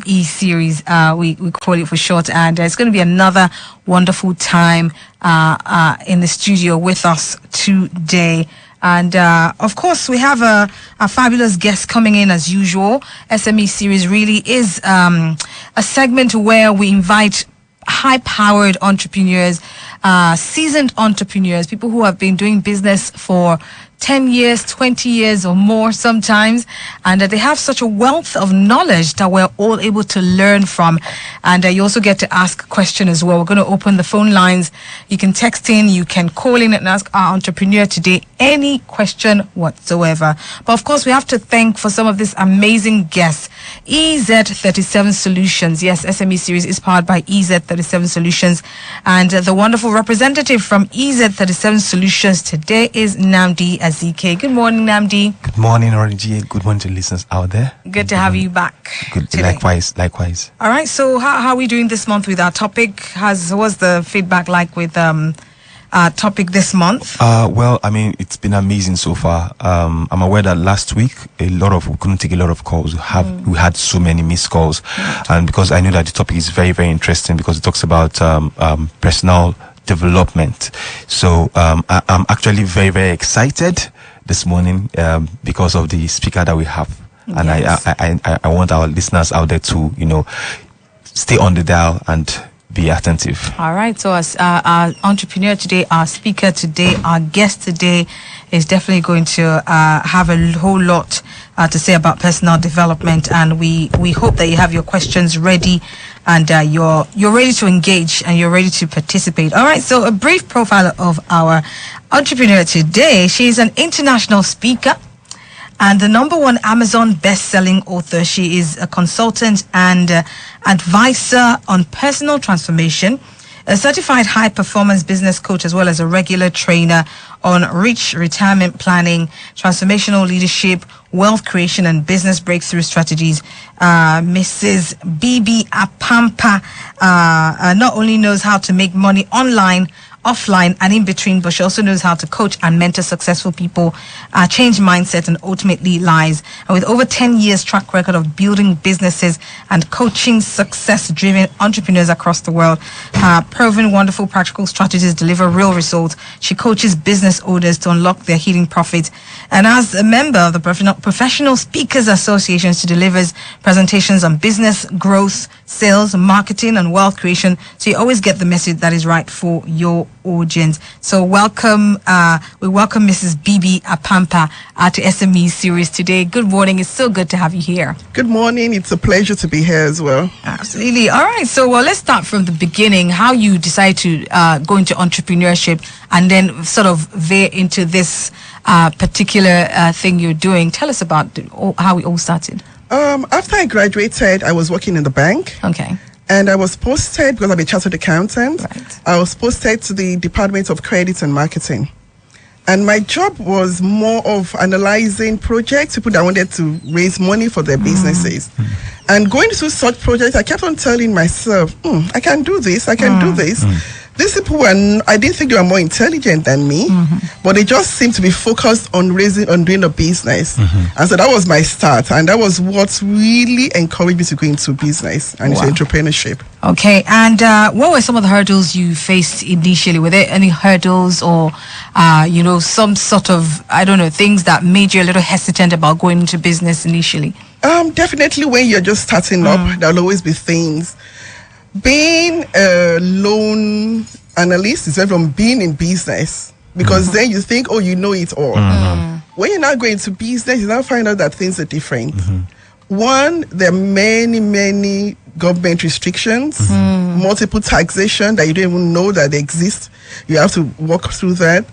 SME series, we call it for short, and it's going to be another wonderful time in the studio with us today. And of course, we have a fabulous guest coming in as usual. SME series really is a segment where we invite high-powered entrepreneurs, seasoned entrepreneurs, people who have been doing business for 10 years, 20 years or more sometimes, and they have such a wealth of knowledge that we're all able to learn from. And you also get to ask a question as well. We're going to open the phone lines. You can text in, you can call in and ask our entrepreneur today any question whatsoever. But of course, we have to thank for some of these amazing guests. EZ37 Solutions. Yes, SME series is powered by EZ37 Solutions. And the wonderful representative from EZ37 Solutions today is Namdi Azike. Good morning, Namdi. Good morning, Origi. Good morning to listeners out there. Good to have you back. Good. Today. Likewise. All right. So how are we doing this month with our topic? What's the feedback like with our topic this month? Well, I mean, it's been amazing so far. I'm aware that last week we couldn't take a lot of calls. We had so many missed calls, and because I know that the topic is very, very interesting because it talks about personal development. So I'm actually very, very excited this morning because of the speaker that we have. And yes. I want our listeners out there to, stay on the dial and be attentive. All right. So as our entrepreneur today, our speaker today, our guest today is definitely going to have a whole lot to say about personal development. And we hope that you have your questions ready and you're ready to engage and you're ready to participate. All right. So a brief profile of our entrepreneur today. She's an international speaker and the #1 Amazon best-selling author. She is a consultant and advisor on personal transformation, a certified high-performance business coach, as well as a regular trainer on rich retirement planning, transformational leadership, wealth creation, and business breakthrough strategies. Mrs. Bibi Apampa not only knows how to make money online, offline, and in between, but she also knows how to coach and mentor successful people, change mindset, and ultimately lives. And with over 10 years track record of building businesses and coaching success-driven entrepreneurs across the world, proven wonderful practical strategies deliver real results. She coaches business owners to unlock their hidden profits. And as a member of the Professional Speakers Association, she delivers presentations on business growth, sales, marketing, and wealth creation. So you always get the message that is right for your audience. So welcome, we welcome Mrs. Bibi Apampa to SME series today. Good morning. It's so good to have you here. Good morning. It's a pleasure to be here as well. Absolutely. All right. So let's start from the beginning. How you decide to go into entrepreneurship and then sort of veer into this particular thing you're doing. Tell us about how it all started. After I graduated, I was working in the bank. Okay. And I was posted, because I'm a chartered accountant, right. I was posted to the Department of Credit and Marketing. And my job was more of analyzing projects, people that wanted to raise money for their businesses. And going through such projects, I kept on telling myself, I can do this, I can do this. These people I didn't think they were more intelligent than me, but they just seemed to be focused on doing a business. And so that was my start. And that was what really encouraged me to go into business and into entrepreneurship. Okay. And what were some of the hurdles you faced initially? Were there any hurdles or, some sort of, things that made you a little hesitant about going into business initially? Definitely when you're just starting up, there'll always be things. Being a loan analyst is different from being in business, because then you think, you know it all. When you're now going to business, you now find out that things are different. One, there are many, many government restrictions, multiple taxation that you don't even know that they exist. You have to walk through that.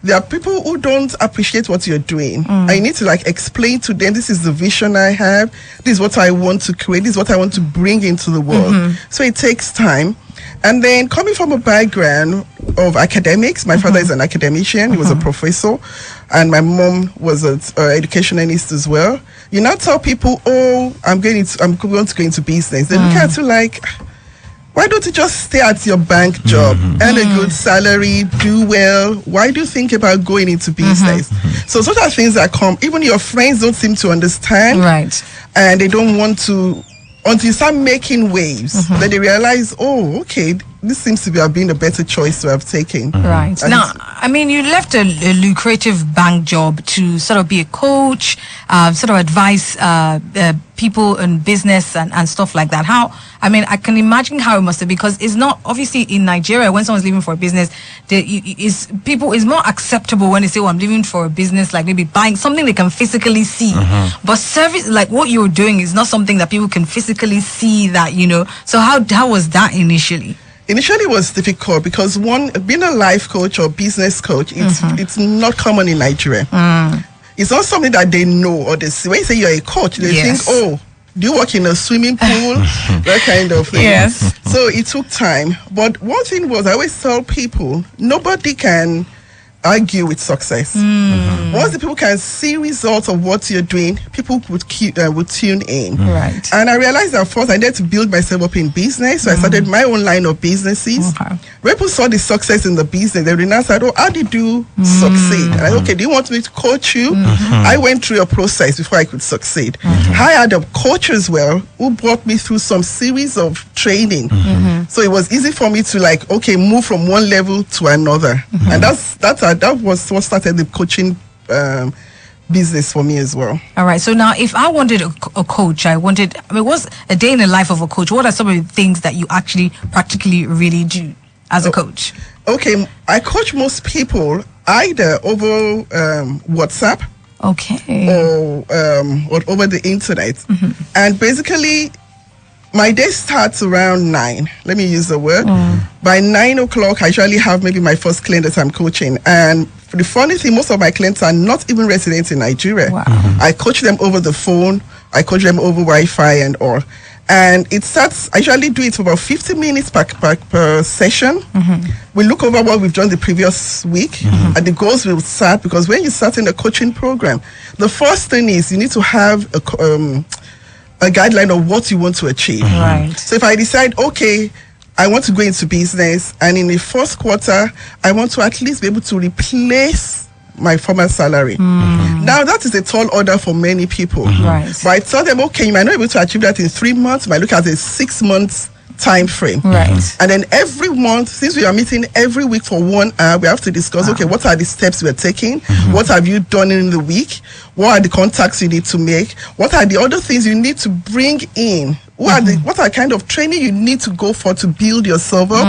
There are people who don't appreciate what you're doing. I need to explain to them, this is the vision I have. This is what I want to create. This is what I want to bring into the world. So it takes time. And then coming from a background of academics, my father is an academician. He was a professor. And my mom was an educationalist as well. You now tell people, I'm going to go into business. They look at you like, why don't you just stay at your bank job, earn a good salary, do well? Why do you think about going into business? So such are things that come. Even your friends don't seem to understand. Right. And they don't want to until you start making waves, then they realize, oh, okay, this seems to be have been a better choice to have taken. Right. And Now, I mean, you left a lucrative bank job to sort of be a coach, sort of advise people in business and stuff like that. How, I mean, I can imagine how it must have, because it's not, obviously in Nigeria, when someone's leaving for a business, it's more acceptable when they say, oh, I'm leaving for a business, like maybe buying something they can physically see. But service, like what you're doing, is not something that people can physically see that, you know. So how was that initially? Initially, it was difficult because being a life coach or business coach, it's not common in Nigeria. It's not something that they know or they see. When you say you're a coach, they think, oh, do you work in a swimming pool? That kind of thing. Yes. So it took time. But one thing was, I always tell people, nobody can argue with success. Once the people can see results of what you're doing, people would tune in. Right. And I realized that first I needed to build myself up in business, so I started my own line of businesses. Okay. When people saw the success in the business, they then said, oh, how did you succeed? And I said, okay, do you want me to coach you? I went through a process before I could succeed. I had a coach as well who brought me through some series of training. So it was easy for me to move from one level to another. And that was what started the coaching business for me as well. All right. So now, if I wanted a coach, what's a day in the life of a coach? What are some of the things that you actually practically really do as a coach? Okay, I coach most people either over WhatsApp, or over the internet, and basically my day starts around 9. Let me use the word. By 9 o'clock, I usually have maybe my first client that I'm coaching. And the funny thing, most of my clients are not even residents in Nigeria. Wow. I coach them over the phone. I coach them over Wi-Fi and all. And it starts, I usually do it for about 50 minutes per session. We look over what we've done the previous week, and the goals will start, because when you start in a coaching program, the first thing is you need to have a guideline of what you want to achieve. Right. So if I decide, okay, I want to go into business, and in the first quarter, I want to at least be able to replace my former salary. Now, that is a tall order for many people. Right. But I tell them, okay, you might not be able to achieve that in 3 months. You might look at a 6 months time frame. Right. And then every month, since we are meeting every week for 1 hour, we have to discuss, okay, what are the steps we're taking? What have you done in the week? What are the contacts you need to make? What are the other things you need to bring in? What are kind of training you need to go for to build yourself up?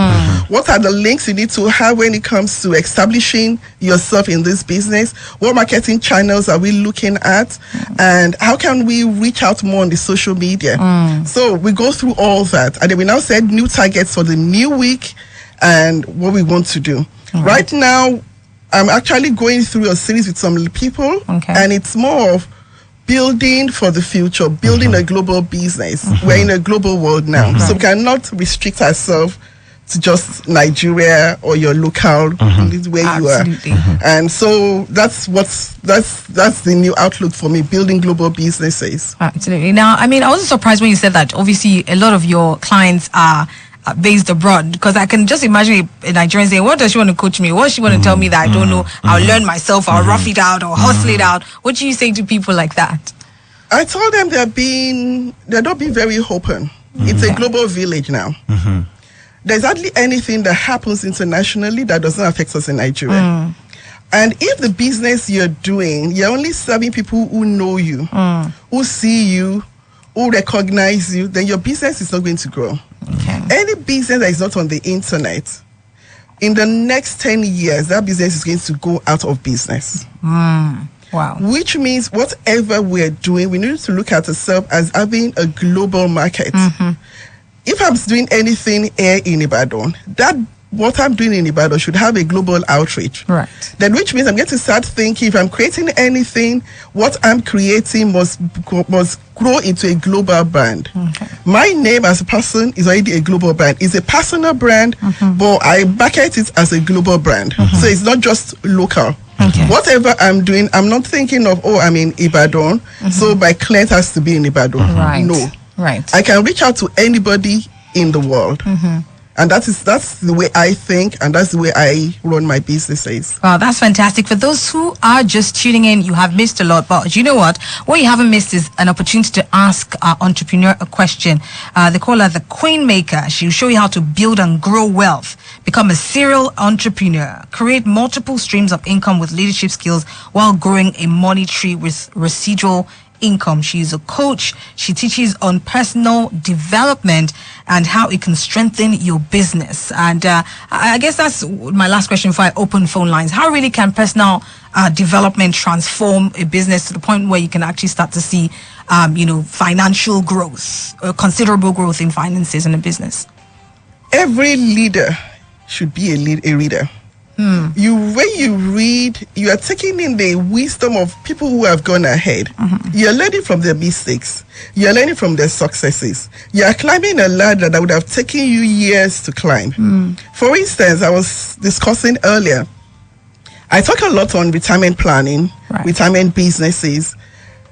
What are the links you need to have when it comes to establishing yourself in this business? What marketing channels are we looking at? And how can we reach out more on the social media? So we go through all that. And then we now set new targets for the new week and what we want to do. Right now, I'm actually going through a series with some people, and it's more of building for the future, building a global business. We're in a global world now, so we cannot restrict ourselves to just Nigeria or your local where you are. And so that's the new outlook for me, building global businesses. Absolutely. Now, I mean, I was surprised when you said that obviously a lot of your clients are based abroad, because I can just imagine a Nigerian saying, what does she want to coach me? What does she want to tell me that I don't know? I'll learn myself, I'll rough it out or hustle it out. What do you say to people like that? I told them they're not being very open. It's a global village now. There's hardly anything that happens internationally that doesn't affect us in Nigeria. And if the business you're doing, you're only serving people who know you, who see you, who recognize you, then your business is not going to grow. Any business that is not on the internet, in the next 10 years, that business is going to go out of business. Wow. Which means whatever we're doing, we need to look at ourselves as having a global market. If I'm doing anything here in Ibadan, what I'm doing in Ibadan should have a global outreach. Right. Then which means I'm going to start thinking, if I'm creating anything, what I'm creating must grow into a global brand. My name as a person is already a global brand. It's a personal brand, but I market it as a global brand. So it's not just local. Whatever I'm doing, I'm not thinking of, I'm in Ibadan, so my client has to be in Ibadan. Right. No. Right. I can reach out to anybody in the world. And that's the way I think, and that's the way I run my businesses. Wow, that's fantastic. For those who are just tuning in, you have missed a lot. But you know what? What you haven't missed is an opportunity to ask our entrepreneur a question. They call her the Queen Maker. She'll show you how to build and grow wealth, become a serial entrepreneur, create multiple streams of income with leadership skills while growing a money tree with residual income. She's a coach. She teaches on personal development and how it can strengthen your business. And I guess that's my last question before I open phone lines. How really can personal development transform a business to the point where you can actually start to see, financial growth, considerable growth in finances in a business? Every leader should be a reader. When you read, you are taking in the wisdom of people who have gone ahead. You're learning from their mistakes. You're learning from their successes. You are climbing a ladder that would have taken you years to climb. For instance, I was discussing earlier, I talk a lot on retirement planning, retirement businesses,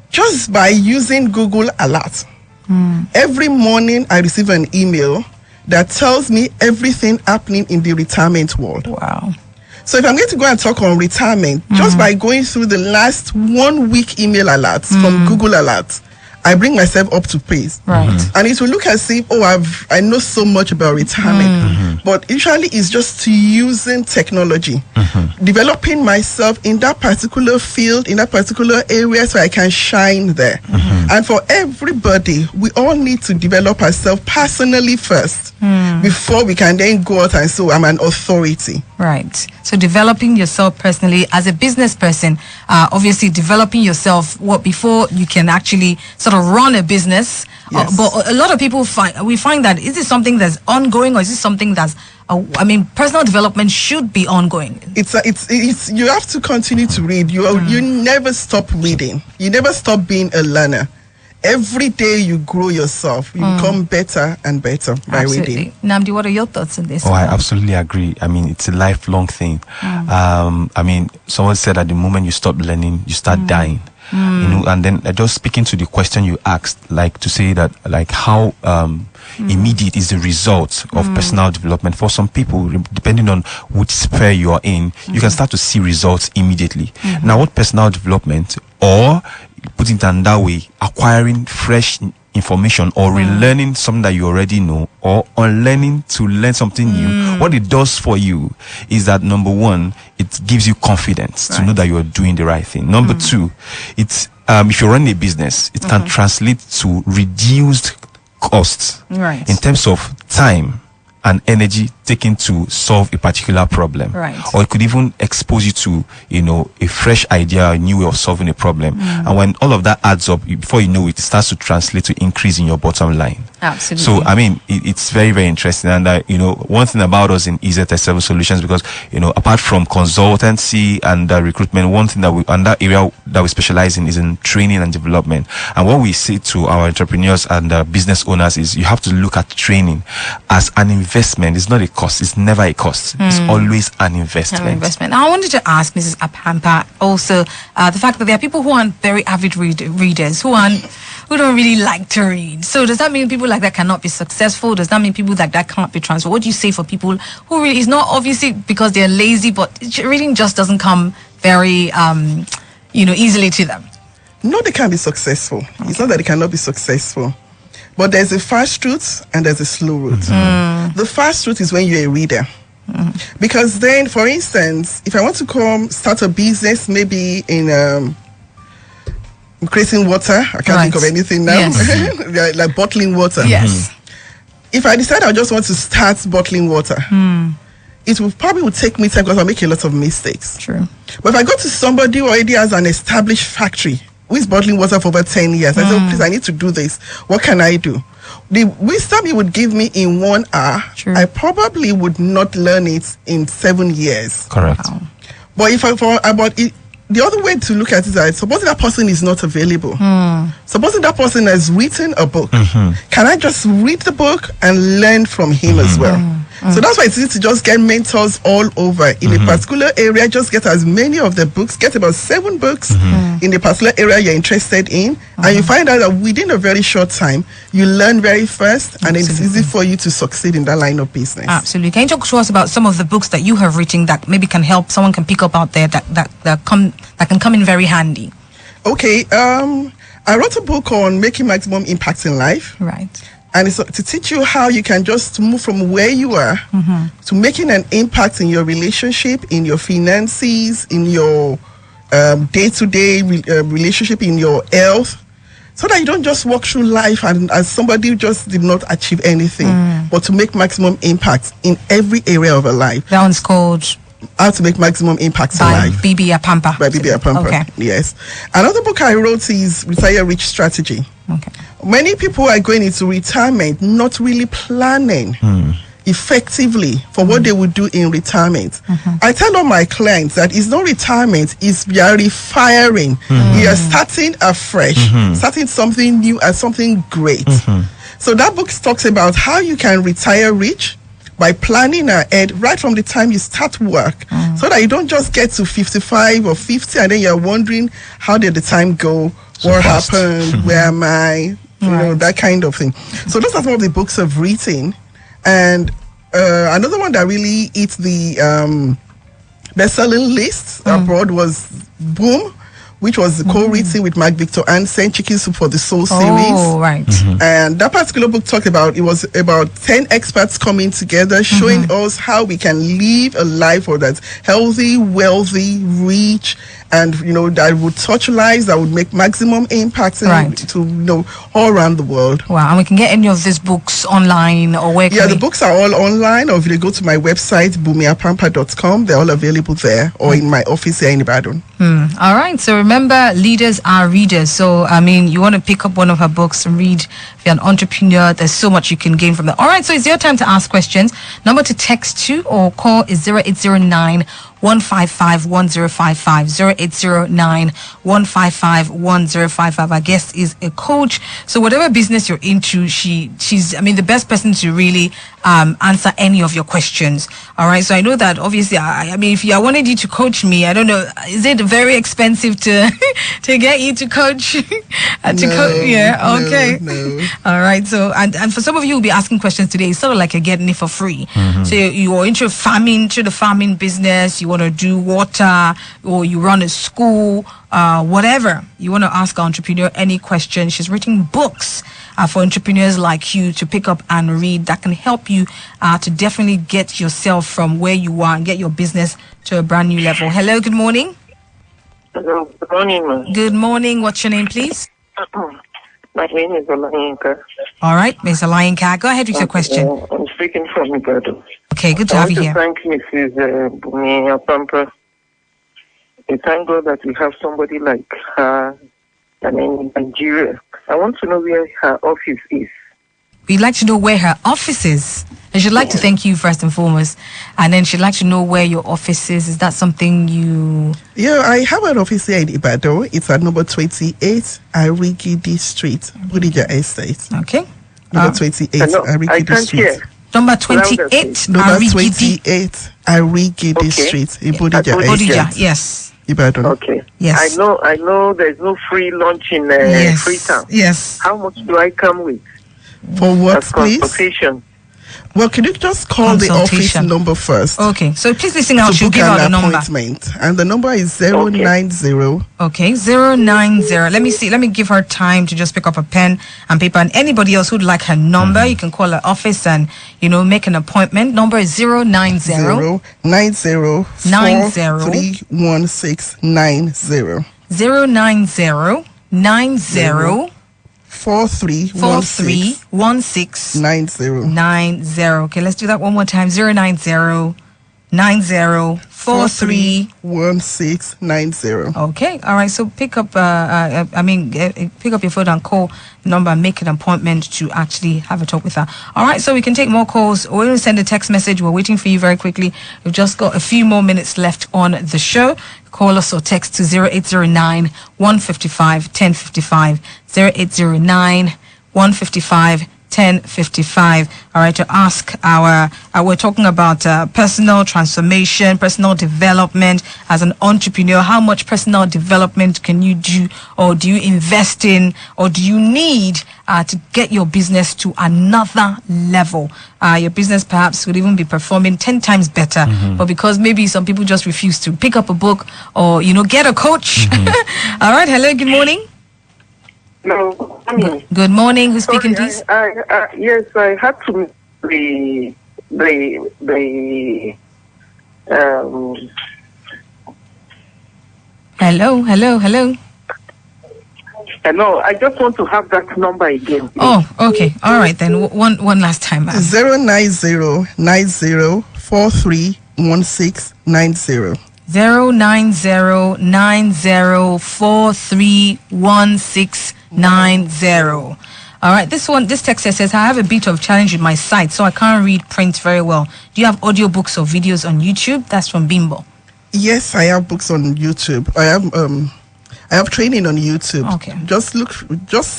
just by using Google Alert. Every morning I receive an email that tells me everything happening in the retirement world. Wow. So if I'm going to go and talk on retirement, just by going through the last 1 week email alerts from Google Alerts, I bring myself up to pace. And it will look as if, I know so much about retirement. But usually it's just using technology, developing myself in that particular field, in that particular area, so I can shine there. And for everybody, we all need to develop ourselves personally first before we can then go out and say, I'm an authority. Right. So developing yourself personally as a business person, obviously developing yourself before you can actually sort of run a business. Yes. But a lot of people find that, is this something that's ongoing, or is this something that's personal development should be ongoing? It's you have to continue to read. You never stop reading. You never stop being a learner. Every day you grow yourself, you become better and better by reading. Namdi, what are your thoughts on this? Oh, I absolutely agree. I mean, it's a lifelong thing. Someone said at the moment you stop learning, you start dying. And then just speaking to the question you asked, like to say that, like how immediate is the result of personal development. For some people, depending on which sphere you are in, you can start to see results immediately. Now, what personal development, or put it in that way, acquiring fresh information or relearning something that you already know, or unlearning to learn something new, what it does for you is that, number one, it gives you confidence to know that you're doing the right thing. Number two, it's if you're running a business, it can translate to reduced costs in terms of time and energy taken to solve a particular problem. Or it could even expose you to, a fresh idea, a new way of solving a problem. And when all of that adds up, before you know it, it starts to translate to increase in your bottom line. Absolutely. So, I mean, it's very, very interesting. And, one thing about us in EZS7 Solutions, because, apart from consultancy and recruitment, one thing that area that we specialize in is in training and development. And what we say to our entrepreneurs and business owners is, you have to look at training as an investment. It's not a cost. It's never a cost. It's always an investment. Now, I wanted to ask Mrs. Apampa also the fact that there are people who aren't very avid readers, who don't really like to read. So does that mean people like that cannot be successful? Does that mean people like that can't be transferred? What do you say for people who really, it's not obviously because they're lazy, but reading just doesn't come very, easily to them? No, they can be successful. Okay. It's not that they cannot be successful. But there's a fast route and there's a slow route. The fast route is when you're a reader. Because then, for instance, if I want to start a business, maybe in creating water, I can't think of anything now, like bottling water. Yes. If I decide I just want to start bottling water, it will probably take me time because I'll make a lot of mistakes. True. But if I go to somebody who already has an established factory, who is bottling water for over 10 years, I say, oh, please, I need to do this. What can I do? The wisdom he would give me in 1 hour, I probably would not learn it in 7 years. Correct. Wow. But the other way to look at it is, supposing that person is not available, supposing that person has written a book, can I just read the book and learn from him as well? So that's why it's easy to just get mentors all over in a particular area. Just get as many of the books, get about 7 books in the particular area you're interested in, and you find out that within a very short time you learn very fast, and it's easy for you to succeed in that line of business. Absolutely. Can you talk to us about some of the books that you have written that maybe can help someone can pick up out there that can come in very handy? Okay, I wrote a book on making maximum impact in life. Right. And it's to teach you how you can just move from where you are to making an impact in your relationship, in your finances, in your day-to-day relationship, in your health, so that you don't just walk through life and as somebody who just did not achieve anything, but to make maximum impact in every area of our life. That one's called How to Make Maximum Impact in by Life. Bibi Apampa. By Bibi Apampa. Okay. Yes. Another book I wrote is Retire Rich Strategy. Okay. Many people are going into retirement not really planning effectively for what they would do in retirement. I tell all my clients that it's not retirement, it's you are refiring. You are starting afresh, starting something new and something great. So that book talks about how you can retire rich by planning ahead right from the time you start work, so that you don't just get to 55 or 50 and then you're wondering, how did the time go? What happened? Where am I? You know, that kind of thing. So those are some of the books I've written. And another one that really hit the best-selling list abroad was Boom, which was co-written with Mark Victor Hansen, Chicken Soup for the Soul series. Oh, right. And that particular book talked about, it was about 10 experts coming together, showing us how we can live a life that's healthy, wealthy, rich, and that would touch lives, that would make maximum impact to all around the world. Wow. And we can get any of these books online, or where can the books are all online, or if you go to my website bumiapampa.com, they're all available there, or in my office here in Ibadan. All right. So remember, leaders are readers. So you want to pick up one of her books and read. If you're an entrepreneur, there's so much you can gain from that. All right. So it's your time to ask questions. Number to text to or call is 0809 155 1055 0809 155 1055. Our guest is a coach, so whatever business you're into, she's the best person to really answer any of your questions. All right, so I know that obviously if I wanted you to coach me, I don't know, is it very expensive to to get you to coach? Okay. No. All right, so and for some of you who'll be asking questions today, it's sort of like you're getting it for free. So you're into the farming business, you want to do water, or you run a school, whatever, you want to ask our entrepreneur any question. She's written books for entrepreneurs like you to pick up and read that can help you to definitely get yourself from where you are and get your business to a brand new level. Hello, good morning. Hello, good morning, ma'am. Good morning. What's your name, please? My name is Olayinka. All right, Mr. Lionka, go ahead with your question. I'm speaking from Ibadan. Okay, good to have you here. I want to thank Mrs. Bibi Apampa. I thank God that we have somebody like her in Nigeria. I want to know where her office is. We'd like to know where her office is. And she'd like to thank you first and foremost. And then she'd like to know where your office is. Is that something you... Yeah, I have an office here in Ibadan. It's at number 28, Arigidi Street, Bodija Estate. Okay. Number 28, Arigidi Street. Hear. Number 28, Number Arigidi. 28, Arigidi Street, in Bodija Estate. Yes. Ibadan. Okay. Yes. I know there's no free lunch in Freetown. Yes. How much do I come with? For what, As please? consultation. Well, can you just call the office number first? Okay, so please listen out. She'll give out the number. And the number is 090. Okay, 090. Let me see. Let me give her time to just pick up a pen and paper. And anybody else who'd like her number, you can call her office and, make an appointment. Number is 090. 90 431690. 090 90 431690. 90. Okay, let's do that one more time. 090 90 431690. Okay, all right. So pick up. Pick up your phone and call the number and make an appointment to actually have a talk with her. All right. So we can take more calls. We're going to send a text message. We're waiting for you very quickly. We've just got a few more minutes left on the show. Call us or text to 0809 155 1055. 0809 155 10:55. All right, to ask we're talking about personal transformation, personal development as an entrepreneur. How much personal development can you do, or do you invest in, or do you need to get your business to another level? Your business perhaps would even be performing 10 times better, but because maybe some people just refuse to pick up a book or, get a coach. All right, hello, good morning. No. Good morning. Who's speaking, please? Yes, I had to the Hello. Hello, I just want to have that number again. Please. Oh, okay. All right, then. One last time. 09090431690. 09090431690. All right, this text says, I have a bit of challenge with my sight, so I can't read print very well. Do you have audiobooks or videos on YouTube? That's from Bimbo. Yes, I have books on YouTube. I have training on YouTube. Okay. Just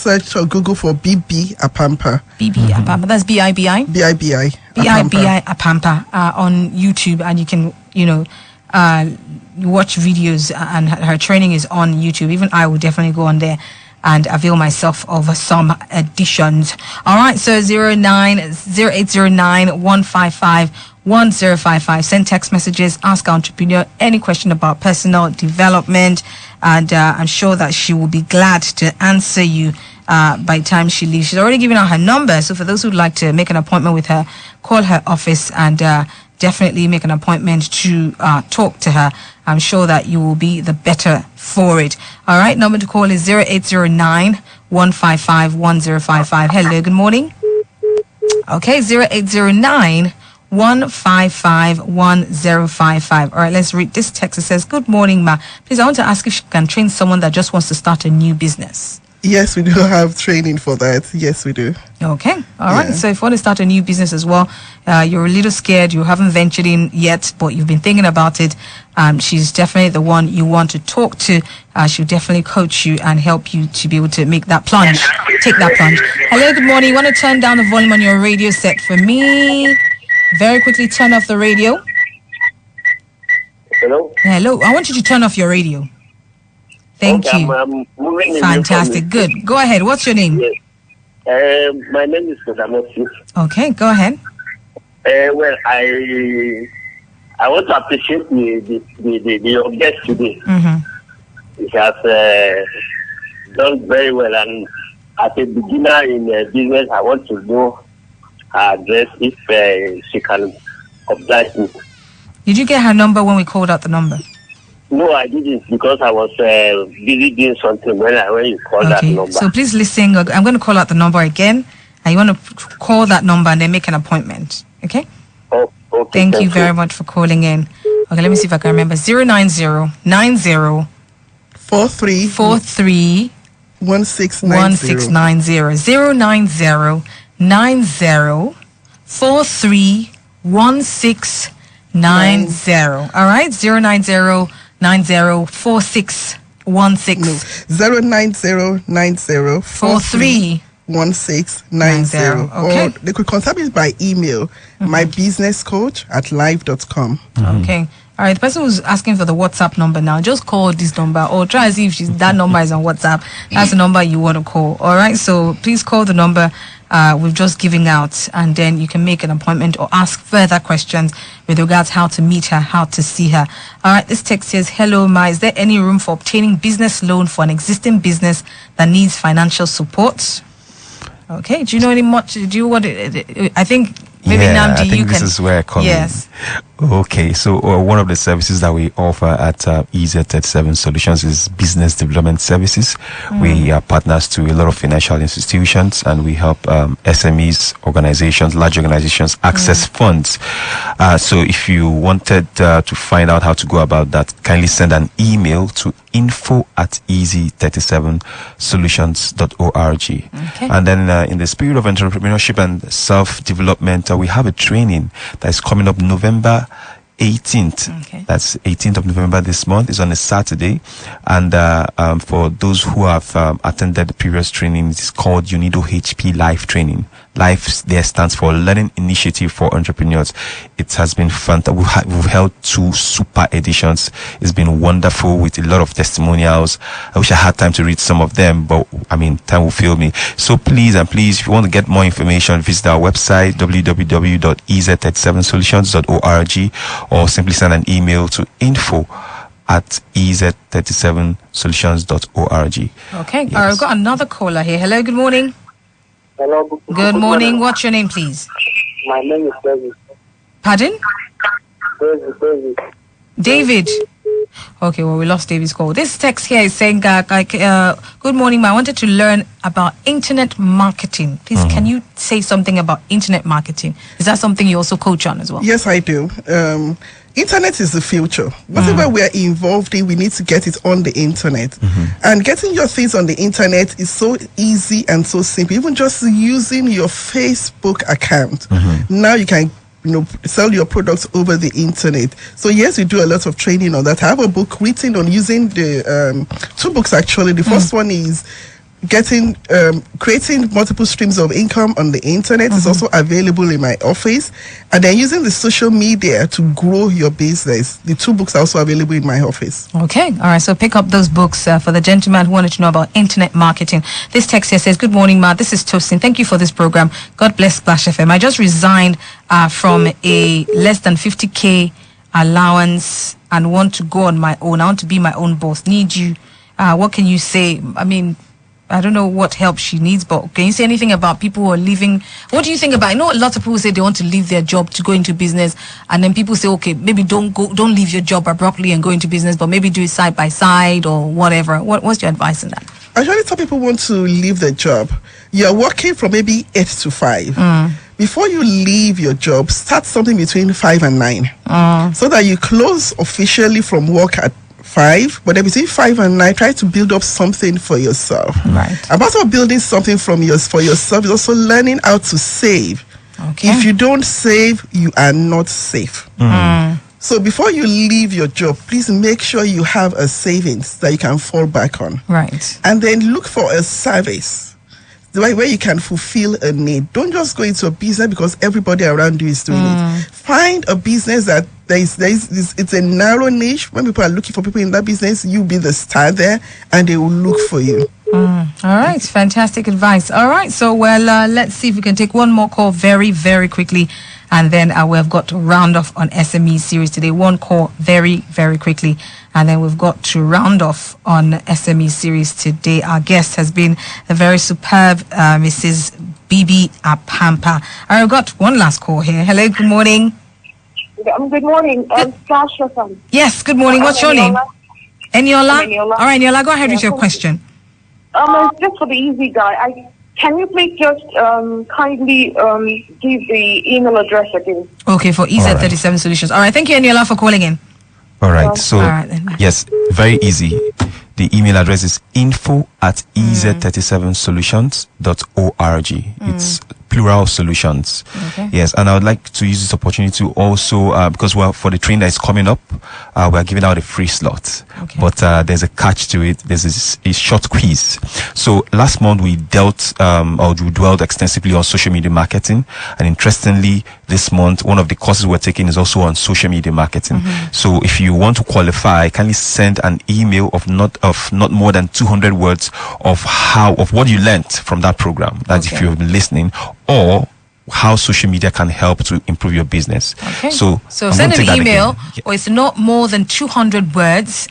search or Google for Bibi Apampa. Bibi Apampa. That's B-I-B-I? B-I-B-I. B-I-B-I Apampa on YouTube, and you can, watch videos, and her training is on YouTube. Even I will definitely go on there and avail myself of some additions. All right, so 0809-155-1055. Send text messages, ask our entrepreneur any question about personal development, and I'm sure that she will be glad to answer you by the time she leaves. She's already given out her number, so for those who'd like to make an appointment with her, call her office and definitely make an appointment to talk to her. I'm sure that you will be the better for it. All right, number to call is 0809-155-1055. Hello, good morning. Okay, 0809-155-1055. All right, let's read this text. It says, good morning, ma. Please, I want to ask if you can train someone that just wants to start a new business. Yes, we do have training for that. Yes, we do. Okay. All right. So if you want to start a new business as well, you're a little scared, you haven't ventured in yet, but you've been thinking about it, she's definitely the one you want to talk to. She'll definitely coach you and help you to be able to make that plunge. Take that plunge. Hello, good morning. You want to turn down the volume on your radio set for me? Very quickly turn off the radio. Hello. I want you to turn off your radio. Thank you. I'm moving. Fantastic. Good. Go ahead. What's your name? Yes. My name is Kodamosi. Okay, go ahead. Well, I want to appreciate your guest today. He has done very well, and as a beginner in business, I want to know her address if she can oblige me. Did you get her number when we called out the number? No, I didn't, because I was busy doing something when you called that number. So please listen. I'm going to call out the number again, and you want to call that number and then make an appointment. Okay? Oh, okay. Thank you very much for calling in. Okay, let me see if I can remember. 090-90 43 1690. 090-90 43 1690. All right? 090-904616. 09090431690. Okay. Or they could contact me by email, mybusinesscoach@live.com. Okay. All right, the person who's asking for the WhatsApp number now, just call this number or try and see if that number is on WhatsApp. That's the number you want to call. All right, so please call the number we've just given out, and then you can make an appointment or ask further questions with regards how to meet her, how to see her. All right, this text says, hello, Ma, is there any room for obtaining business loan for an existing business that needs financial support? Okay, do you know any much? Do you want it? I think maybe Namdi, I think this is where I come in. Okay, so one of the services that we offer at EZ37 Solutions is business development services. We are partners to a lot of financial institutions, and we help SMEs, organizations, large organizations access funds. So if you wanted to find out how to go about that, kindly send an email to info@ez37solutions.org. Okay. And then in the spirit of entrepreneurship and self-development, we have a training that is coming up November 18th. Okay. That's 18th of November this month. It's on a Saturday. And for those who have attended the previous training, it's called UNIDO HP Live Training. Life there stands for Learning Initiative for Entrepreneurs. It has been fantastic. We've held 2 super editions. It's been wonderful with a lot of testimonials. I wish I had time to read some of them, but I mean, time will fail me. So please, if you want to get more information, visit our website, www.ez37solutions.org, or simply send an email to info@ez37solutions.org. Okay. Yes. All right, I've got another caller here. Hello, good morning. Hello. Good morning. What's your name, please? My name is David. Pardon? David. David. Okay, well, we lost David's call. This text here is saying, good morning, ma. I wanted to learn about internet marketing. Please, can you say something about internet marketing? Is that something you also coach on as well? Yes, I do. Internet is the future. Whatever we are involved in, we need to get it on the internet. And getting your things on the internet is so easy and so simple. Even just using your Facebook account. Now you can sell your products over the internet. So yes, we do a lot of training on that. I have a book written on using the 2 books actually. The first one is creating multiple streams of income on the internet. It's also available in my office. And then using the social media to grow your business. The 2 books are also available in my office. Okay. All right. So pick up those books for the gentleman who wanted to know about internet marketing. This text here says, good morning, ma. This is Tosin. Thank you for this program. God bless Splash FM. I just resigned from a less than 50K allowance and want to go on my own. I want to be my own boss. Need you. What can you say? I mean, I don't know what help she needs, but can you say anything about people who are leaving? What do you think about? I know a lot of people say they want to leave their job to go into business, and then people say, okay, maybe don't leave your job abruptly and go into business, but maybe do it side by side or whatever. What's your advice on that? I usually tell people want to leave the job. You're working from maybe 8 to 5. Before you leave your job, start something between 5 and 9, so that you close officially from work at 5, but then between 5 and 9, try to build up something for yourself. Right. And part of building something for yourself is also learning how to save. Okay. If you don't save, you are not safe. So before you leave your job, please make sure you have a savings that you can fall back on. Right. And then look for a service where you can fulfill a need. Don't just go into a business because everybody around you is doing it. Find a business that it's a narrow niche. When people are looking for people in that business, you be the star there and they will look for you. All right. Fantastic advice. All right. So, let's see if we can take one more call very, very quickly. And then we've got to round off on SME series today. One call very, very quickly. And then we've got to round off on SME series today. Our guest has been a very superb Mrs. Bibi Apampa. All right, we've got one last call here. Hello, good morning. Good morning. Splash FM. Yes, good morning. What's your name? Eniola? Eniola. All right, Eniola, go ahead with your question. Just for the easy guy, can you please just kindly give the email address again? Okay, for EZ37 Solutions. All right, thank you, Eniola, for calling in. All right. So, All right, then. yes, very easy. The email address is info@ez37solutions.org. It's plural solutions. Okay. Yes, and I would like to use this opportunity to also, because for the training that is coming up, we're giving out a free slot. Okay. But there's a catch to it. There's a short quiz. So last month we dwelled extensively on social media marketing, and interestingly, this month one of the courses we're taking is also on social media marketing. So if you want to qualify, kindly send an email of not more than 200 words of what you learned from that program. That's if Okay. you've been listening, or how social media can help to improve your business. Okay. So I'm send going to an take that email, again. Yeah. or it's not more than 200 words.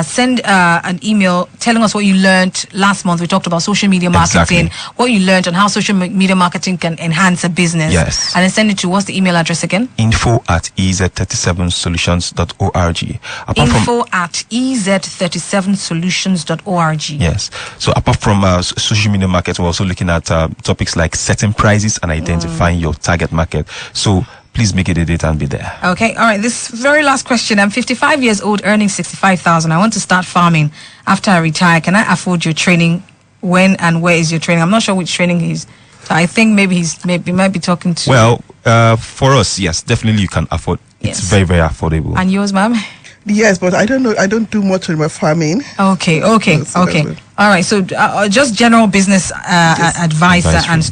Send an email telling us what you learned last month. We talked about social media marketing, Exactly. what you learned, and how social media marketing can enhance a business. Yes. And then send it to, what's the email address again? info@ez37solutions.org. info@ez37solutions.org. Yes. So apart from social media marketing, we're also looking at topics like setting prices and identifying your target market. So please make it a date and be there. Okay, all right. This very last question. I'm 55 years old, earning 65,000. I want to start farming after I retire. Can I afford your training? When and where is your training? I'm not sure which training he's. So I think maybe he might be talking to. Well, for us, yes, definitely you can afford. It's Yes. very, very affordable. And yours, ma'am? Yes, but I don't know. I don't do much with my farming. Okay. So that's All it. right. So just general business advice advisory. and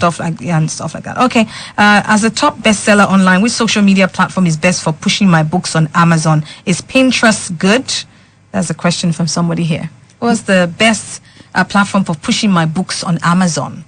stuff like that. Okay. As a top bestseller online, which social media platform is best for pushing my books on Amazon? Is Pinterest good? That's a question from somebody here. What's the best platform for pushing my books on Amazon?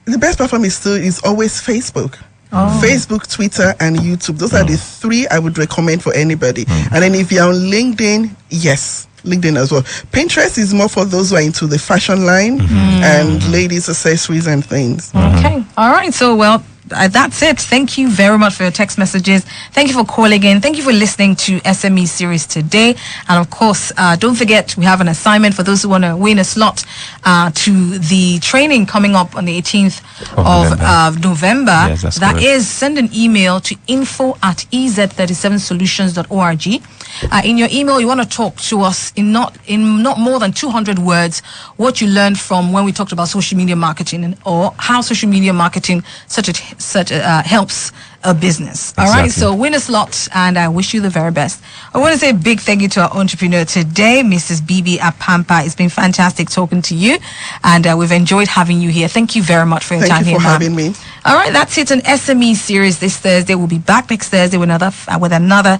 The best platform is always Facebook. Facebook, Twitter, and YouTube. Those are the three I would recommend for anybody. And then if you're on LinkedIn, yes, LinkedIn as well. Pinterest is more for those who are into the fashion line and ladies' accessories and things. Okay. All right. So, well, that's it. Thank you very much for your text messages. Thank you for calling in. Thank you for listening to SME series today. And of course, don't forget, we have an assignment for those who want to win a slot to the training coming up on the 18th of November. Yes, that's that correct. is, send an email to info@ez37solutions.org. In your email, you want to talk to us in not more than 200 words what you learned from when we talked about social media marketing or how social media marketing helps a business. All right, Exactly. so win a slot, and I wish you the very best. I want to say a big thank you to our entrepreneur today, Mrs. Bibi Apampa. It's been fantastic talking to you, and we've enjoyed having you here. Thank you very much for your time Thank you here, for ma'am. having me. All right, that's it on SME series this Thursday. We'll be back next Thursday with another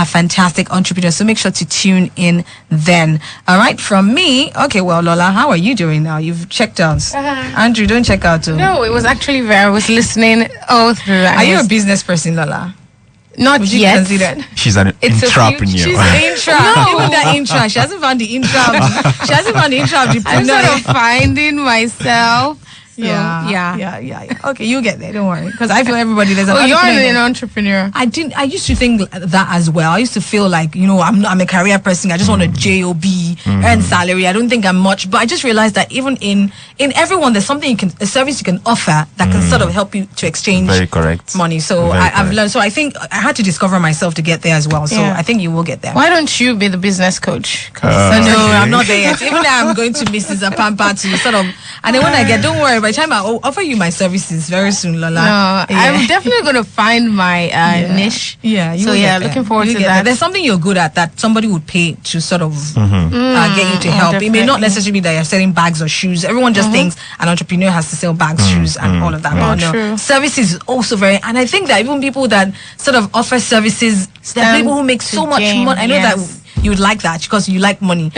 fantastic entrepreneur. So make sure to tune in then. All right, from me. Okay, well, Lola, how are you doing now? You've checked out. Andrew, don't check out too. No, it was actually I was listening all through. Are you a business person, Lola? Not Would you yet. consider it? She's an It's a intrapreneur. She's intra. Even the intra. She hasn't found the intra. She hasn't found the intra of the I'm sort of finding myself. So, yeah. Okay, you'll get there. Don't worry. Because I feel everybody there's an Oh, you're entrepreneur. an entrepreneur. I used to think that as well. I used to feel like, I'm a career person. I just want a job, earn salary. I don't think I'm much. But I just realized that even in everyone, there's something a service you can offer that can sort of help you to exchange Very correct. money. So Very I've correct. learned. So I think I had to discover myself to get there as well. So Yeah. I think you will get there. Why don't you be the business coach? No, Okay. I'm not there yet. Even though I'm going to Mrs. Apampa to sort of, and then when I get, don't worry, by the time I'll offer you my services very soon, Lola. No, I'm definitely going to find my niche. Yeah, you So will yeah, get there. looking forward You'll to get there. that. There's something you're good at that somebody would pay to sort of get you to help. It may not definitely. necessarily be that you're selling bags or shoes. Everyone just thinks an entrepreneur has to sell bags, shoes, and all of that. But no, true. services is also very. And I think that even people that sort of offer services, there are Stand people who make to so much gain, money. I know yes. that you would like that because you like money.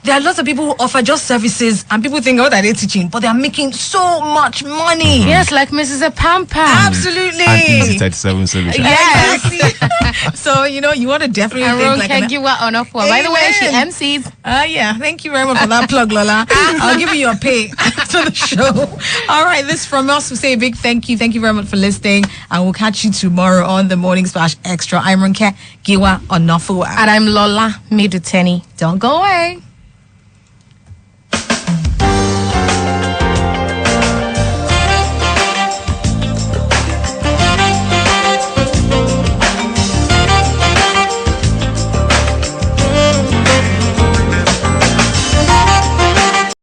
There are lots of people who offer just services, and people think, oh, that they're teaching, but they are making so much money. Yes, like Mrs. Apampa. Absolutely. And Easy 37 solution. Yes. So you want to definitely And think Ron like Kegiwa on up. By the way, she Amen. MCs. yeah, thank you very much for that plug, Lola. I'll give you your pay after the show. All right, this from us. We say a big thank you. Thank you very much for listening, and we'll catch you tomorrow on the Morning Splash Extra. I'm Ronke Giwa Onofua. And I'm Lola Miduteni. Don't go away.